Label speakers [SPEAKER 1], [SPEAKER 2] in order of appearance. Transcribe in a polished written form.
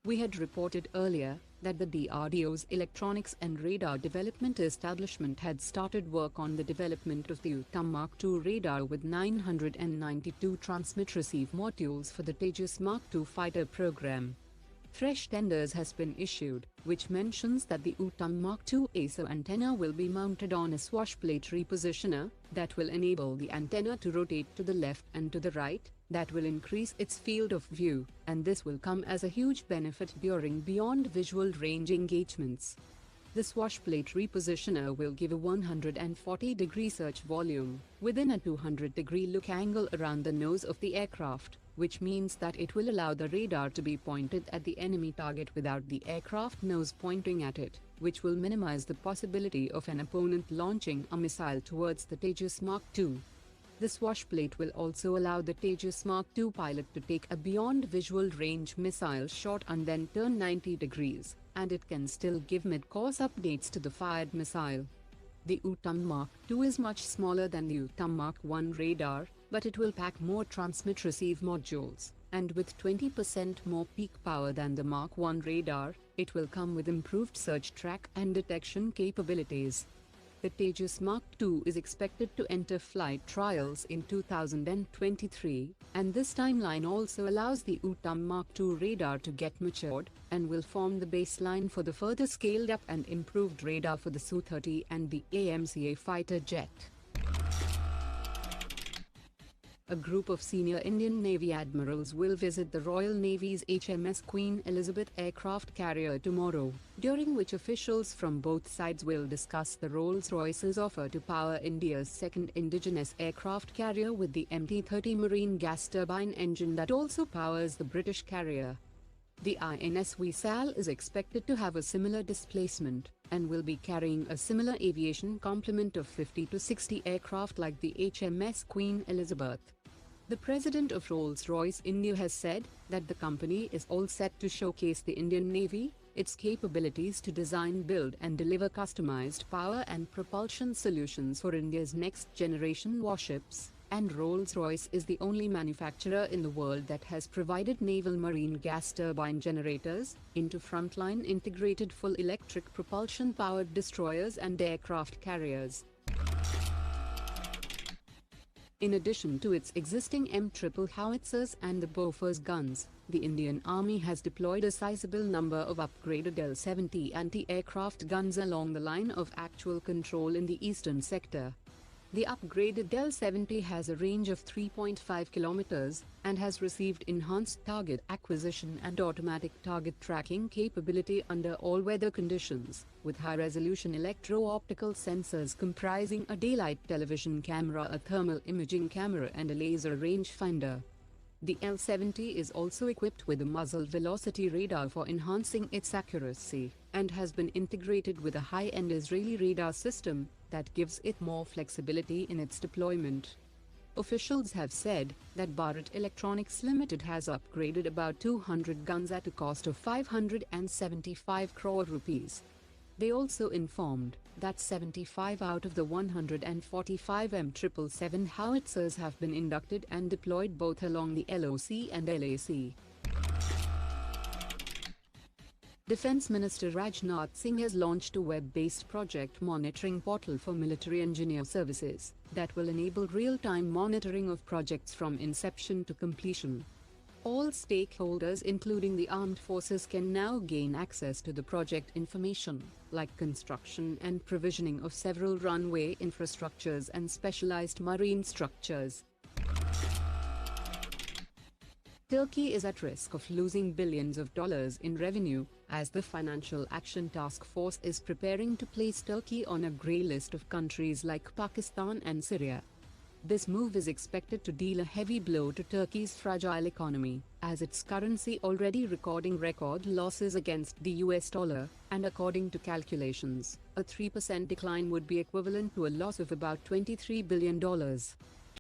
[SPEAKER 1] We had reported earlier that the DRDO's Electronics and Radar Development Establishment had started work on the development of the UTAM Mark-2 radar with 992 transmit-receive modules for the Tejas Mark-2 fighter program. Fresh tenders has been issued, which mentions that the UTAM Mark-2 ASO antenna will be mounted on a swash plate repositioner that will enable the antenna to rotate to the left and to the right, that will increase its field of view, and this will come as a huge benefit during beyond visual range engagements. The swash plate repositioner will give a 140-degree search volume within a 200-degree look angle around the nose of the aircraft, which means that it will allow the radar to be pointed at the enemy target without the aircraft nose pointing at it, which will minimize the possibility of an opponent launching a missile towards the Tejas Mark-2. The swash plate will also allow the Tejas Mark-2 pilot to take a beyond visual range missile shot and then turn 90 degrees, and it can still give mid-course updates to the fired missile. The UTAM Mark-2 is much smaller than the UTAM Mark-1 radar, but it will pack more transmit-receive modules, and with 20% more peak power than the Mark-1 radar, it will come with improved search track and detection capabilities. The Tejas Mark-2 is expected to enter flight trials in 2023, and this timeline also allows the UTAM Mark-2 radar to get matured, and will form the baseline for the further scaled up and improved radar for the Su-30 and the AMCA fighter jet. A group of senior Indian Navy admirals will visit the Royal Navy's HMS Queen Elizabeth aircraft carrier tomorrow, during which officials from both sides will discuss the Rolls-Royce's offer to power India's second indigenous aircraft carrier with the MT-30 marine gas turbine engine that also powers the British carrier. The INS Vishal is expected to have a similar displacement, and will be carrying a similar aviation complement of 50 to 60 aircraft like the HMS Queen Elizabeth. The president of Rolls-Royce India has said that the company is all set to showcase the Indian Navy, its capabilities to design, build and deliver customized power and propulsion solutions for India's next-generation warships, and Rolls-Royce is the only manufacturer in the world that has provided naval marine gas turbine generators into frontline integrated full electric propulsion-powered destroyers and aircraft carriers. In addition to its existing M-triple howitzers and the Bofors guns, the Indian Army has deployed a sizable number of upgraded L70 anti-aircraft guns along the line of actual control in the eastern sector. The upgraded L70 has a range of 3.5 kilometers and has received enhanced target acquisition and automatic target tracking capability under all-weather conditions, with high-resolution electro-optical sensors comprising a daylight television camera, a thermal imaging camera and a laser rangefinder. The L70 is also equipped with a muzzle velocity radar for enhancing its accuracy, and has been integrated with a high-end Israeli radar system that gives it more flexibility in its deployment. Officials have said that Bharat Electronics Limited has upgraded about 200 guns at a cost of 575 crore rupees. They also informed that 75 out of the 145 M777 howitzers have been inducted and deployed both along the LOC and LAC. Defence Minister Rajnath Singh has launched a web-based project monitoring portal for military engineer services that will enable real-time monitoring of projects from inception to completion. All stakeholders including the armed forces can now gain access to the project information, like construction and provisioning of several runway infrastructures and specialized marine structures. Turkey is at risk of losing billions of dollars in revenue, as the Financial Action Task Force is preparing to place Turkey on a grey list of countries like Pakistan and Syria. This move is expected to deal a heavy blow to Turkey's fragile economy, as its currency already recording record losses against the US dollar, and according to calculations, a 3% decline would be equivalent to a loss of about $23 billion.